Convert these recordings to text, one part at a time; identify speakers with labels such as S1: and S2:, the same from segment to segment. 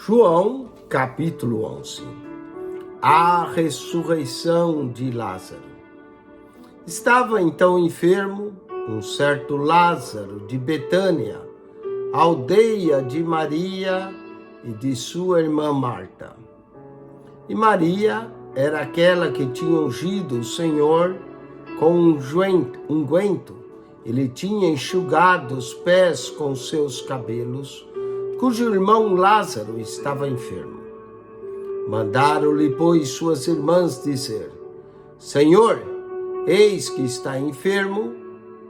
S1: João, capítulo 11. A ressurreição de Lázaro. Estava então enfermo um certo Lázaro de Betânia, aldeia de Maria e de sua irmã Marta. E Maria era aquela que tinha ungido o Senhor com unguento. Ele tinha enxugado os pés com seus cabelos, cujo irmão Lázaro estava enfermo. Mandaram-lhe, pois, suas irmãs dizer: Senhor, eis que está enfermo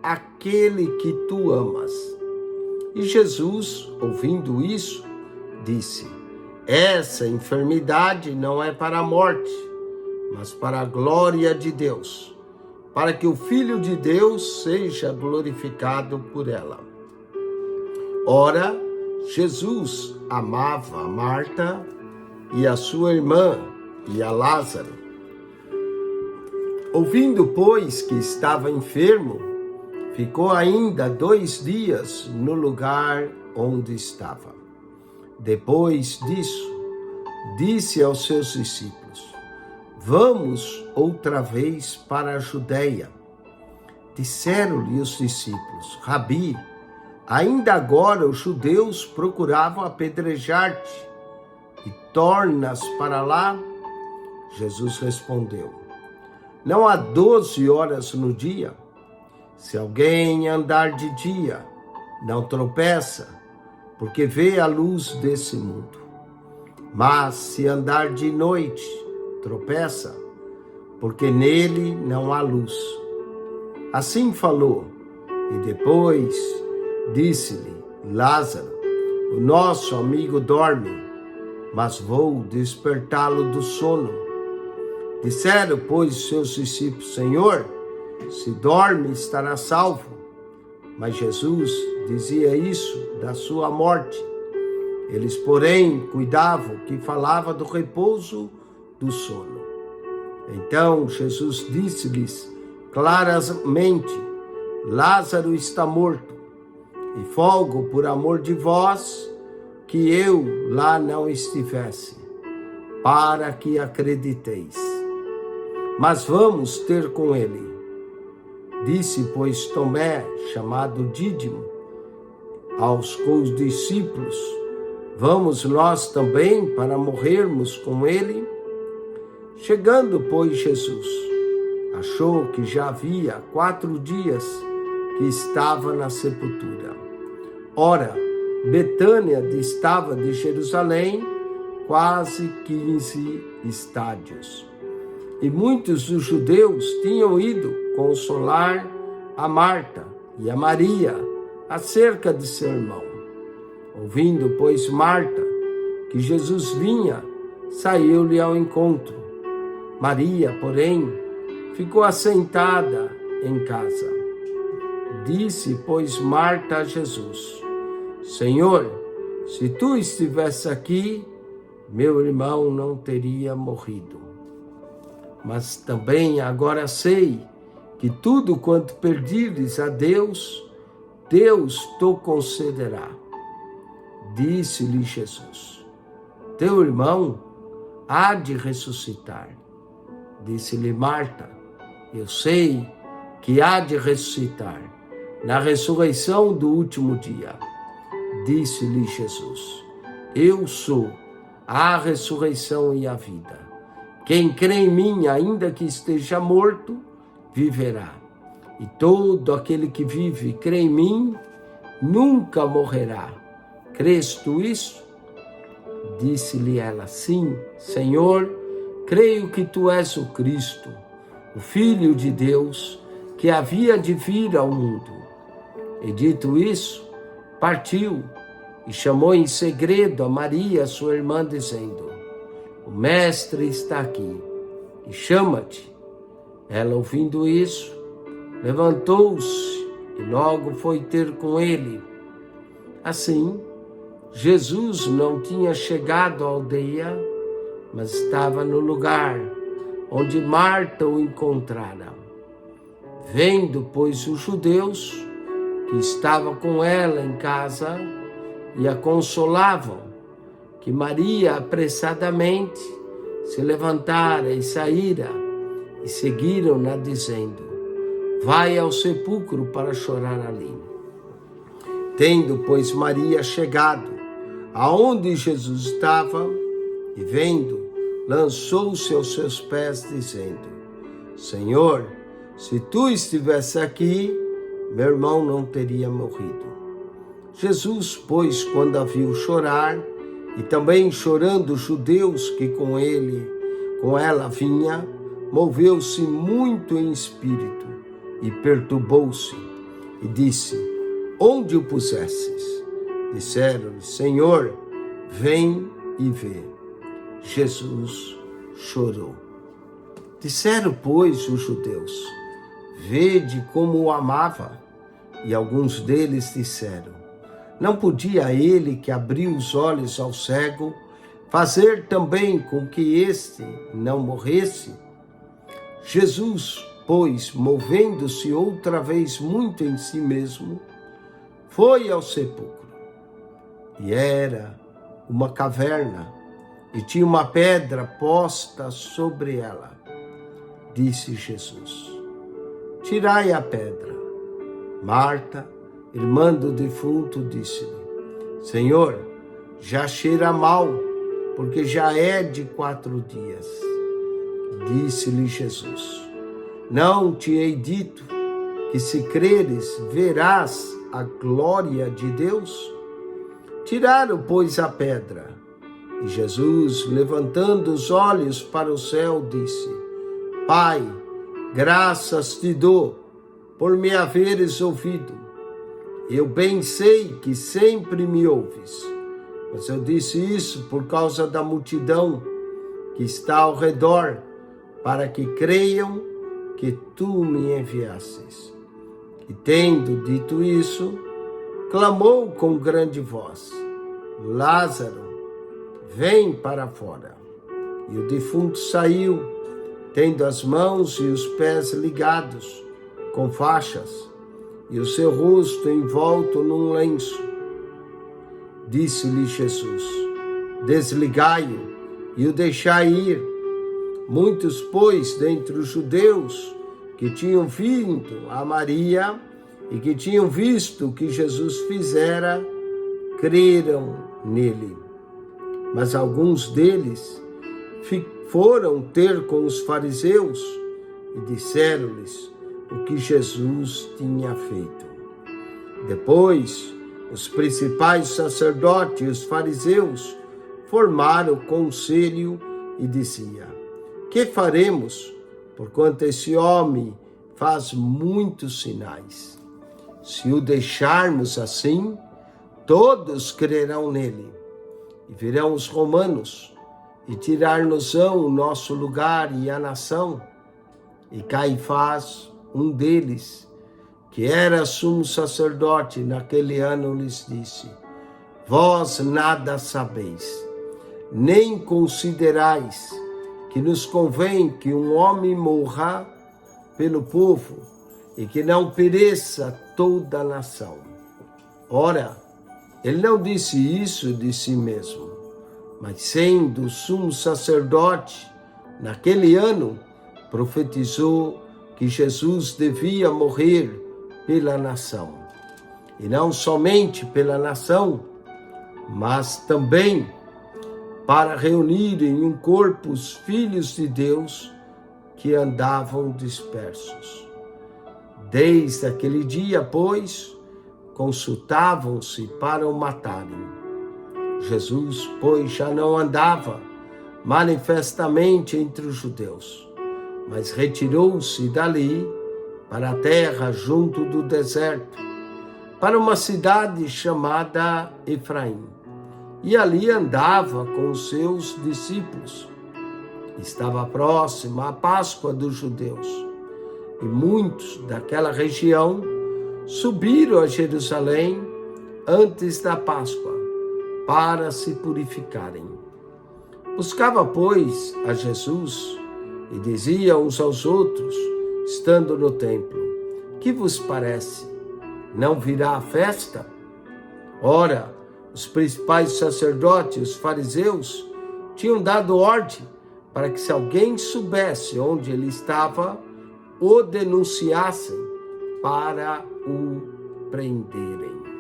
S1: aquele que tu amas. E Jesus, ouvindo isso, disse: Essa enfermidade não é para a morte, mas para a glória de Deus, para que o Filho de Deus seja glorificado por ela. Ora, Jesus amava a Marta e a sua irmã e a Lázaro. Ouvindo, pois, que estava enfermo, ficou ainda 2 dias no lugar onde estava. Depois disso, disse aos seus discípulos: Vamos outra vez para a Judeia. Disseram-lhe os discípulos: Rabi, ainda agora os judeus procuravam apedrejar-te, e tornas para lá? Jesus respondeu: Não há 12 horas no dia? Se alguém andar de dia, não tropeça, porque vê a luz desse mundo. Mas se andar de noite, tropeça, porque nele não há luz. Assim falou, e depois disse-lhe: Lázaro, o nosso amigo dorme, mas vou despertá-lo do sono. Disseram, pois, seus discípulos: Senhor, se dorme, estará salvo. Mas Jesus dizia isso da sua morte. Eles, porém, cuidavam que falava do repouso do sono. Então Jesus disse-lhes claramente: Lázaro está morto, e folgo por amor de vós que eu lá não estivesse, para que acrediteis. Mas vamos ter com ele. Disse, pois, Tomé, chamado Dídimo, aos discípulos: Vamos nós também para morrermos com ele? Chegando, pois, Jesus, achou que já havia 4 dias que estava na sepultura. Ora, Betânia distava de Jerusalém quase 15 estádios. E muitos dos judeus tinham ido consolar a Marta e a Maria acerca de seu irmão. Ouvindo, pois, Marta que Jesus vinha, saiu-lhe ao encontro. Maria, porém, ficou assentada em casa. Disse, pois, Marta a Jesus: Senhor, se tu estivesse aqui, meu irmão não teria morrido. Mas também agora sei que tudo quanto pedires a Deus, Deus te concederá. Disse-lhe Jesus: Teu irmão há de ressuscitar. Disse-lhe Marta: Eu sei que há de ressuscitar na ressurreição do último dia. Disse-lhe Jesus: Eu sou a ressurreição e a vida. Quem crê em mim, ainda que esteja morto, viverá. E todo aquele que vive e crê em mim, nunca morrerá. Crês tu isso? Disse-lhe ela: Sim, Senhor, creio que tu és o Cristo, o Filho de Deus, que havia de vir ao mundo. E dito isso, partiu e chamou em segredo a Maria, sua irmã, dizendo: O Mestre está aqui e chama-te. Ela, ouvindo isso, levantou-se e logo foi ter com ele. Assim, Jesus não tinha chegado à aldeia, mas estava no lugar onde Marta o encontrara. Vendo, pois, os judeus que estavam com ela em casa e a consolavam, que Maria apressadamente se levantara e saíra, e seguiram-na dizendo: vai ao sepulcro para chorar ali. Tendo, pois, Maria chegado aonde Jesus estava, e vendo, lançou-se aos seus pés, dizendo: Senhor, se tu estivesse aqui, meu irmão não teria morrido. Jesus, pois, quando a viu chorar, e também chorando os judeus que com ela vinha, moveu-se muito em espírito e perturbou-se, e disse: onde o pusestes? Disseram-lhe: Senhor, vem e vê. Jesus chorou. Disseram, pois, os judeus: vede como o amava. E alguns deles disseram: não podia ele, que abriu os olhos ao cego, fazer também com que este não morresse? Jesus, pois, movendo-se outra vez muito em si mesmo, foi ao sepulcro. E era uma caverna, e tinha uma pedra posta sobre ela. Disse Jesus: tirai a pedra. Marta, irmã do defunto, disse-lhe: Senhor, já cheira mal, porque já é de 4 dias. Disse-lhe Jesus: não te hei dito que, se creres, verás a glória de Deus? Tiraram, pois, a pedra. E Jesus, levantando os olhos para o céu, disse: Pai, graças te dou por me haveres ouvido. Eu bem sei que sempre me ouves, mas eu disse isso por causa da multidão que está ao redor, para que creiam que tu me enviastes. E tendo dito isso, clamou com grande voz: Lázaro, vem para fora. E o defunto saiu, tendo as mãos e os pés ligados com faixas, e o seu rosto envolto num lenço. Disse-lhe Jesus: desligai-o e o deixai ir. Muitos, pois, dentre os judeus que tinham vindo a Maria e que tinham visto o que Jesus fizera, creram nele. Mas alguns deles foram ter com os fariseus e disseram-lhes o que Jesus tinha feito. Depois, os principais sacerdotes e os fariseus formaram conselho e diziam: que faremos, porquanto esse homem faz muitos sinais? Se o deixarmos assim, todos crerão nele. E virão os romanos e tirar-nos-ão o nosso lugar e a nação. E Caifás, um deles, que era sumo sacerdote naquele ano, lhes disse: vós nada sabeis, nem considerais que nos convém que um homem morra pelo povo e que não pereça toda a nação. Ora, ele não disse isso de si mesmo, mas sendo sumo sacerdote naquele ano, profetizou que Jesus devia morrer pela nação. E não somente pela nação, mas também para reunir em um corpo os filhos de Deus que andavam dispersos. Desde aquele dia, pois, consultavam-se para o matarem. Jesus, pois, já não andava manifestamente entre os judeus, mas retirou-se dali para a terra junto do deserto, para uma cidade chamada Efraim. E ali andava com os seus discípulos. Estava próxima a Páscoa dos judeus, e muitos daquela região subiram a Jerusalém antes da Páscoa para se purificarem. Buscava, pois, a Jesus e dizia uns aos outros, estando no templo: que vos parece? Não virá a festa? Ora, Os principais sacerdotes, os fariseus, tinham dado ordem para que, se alguém soubesse onde ele estava, o denunciassem para o prenderem.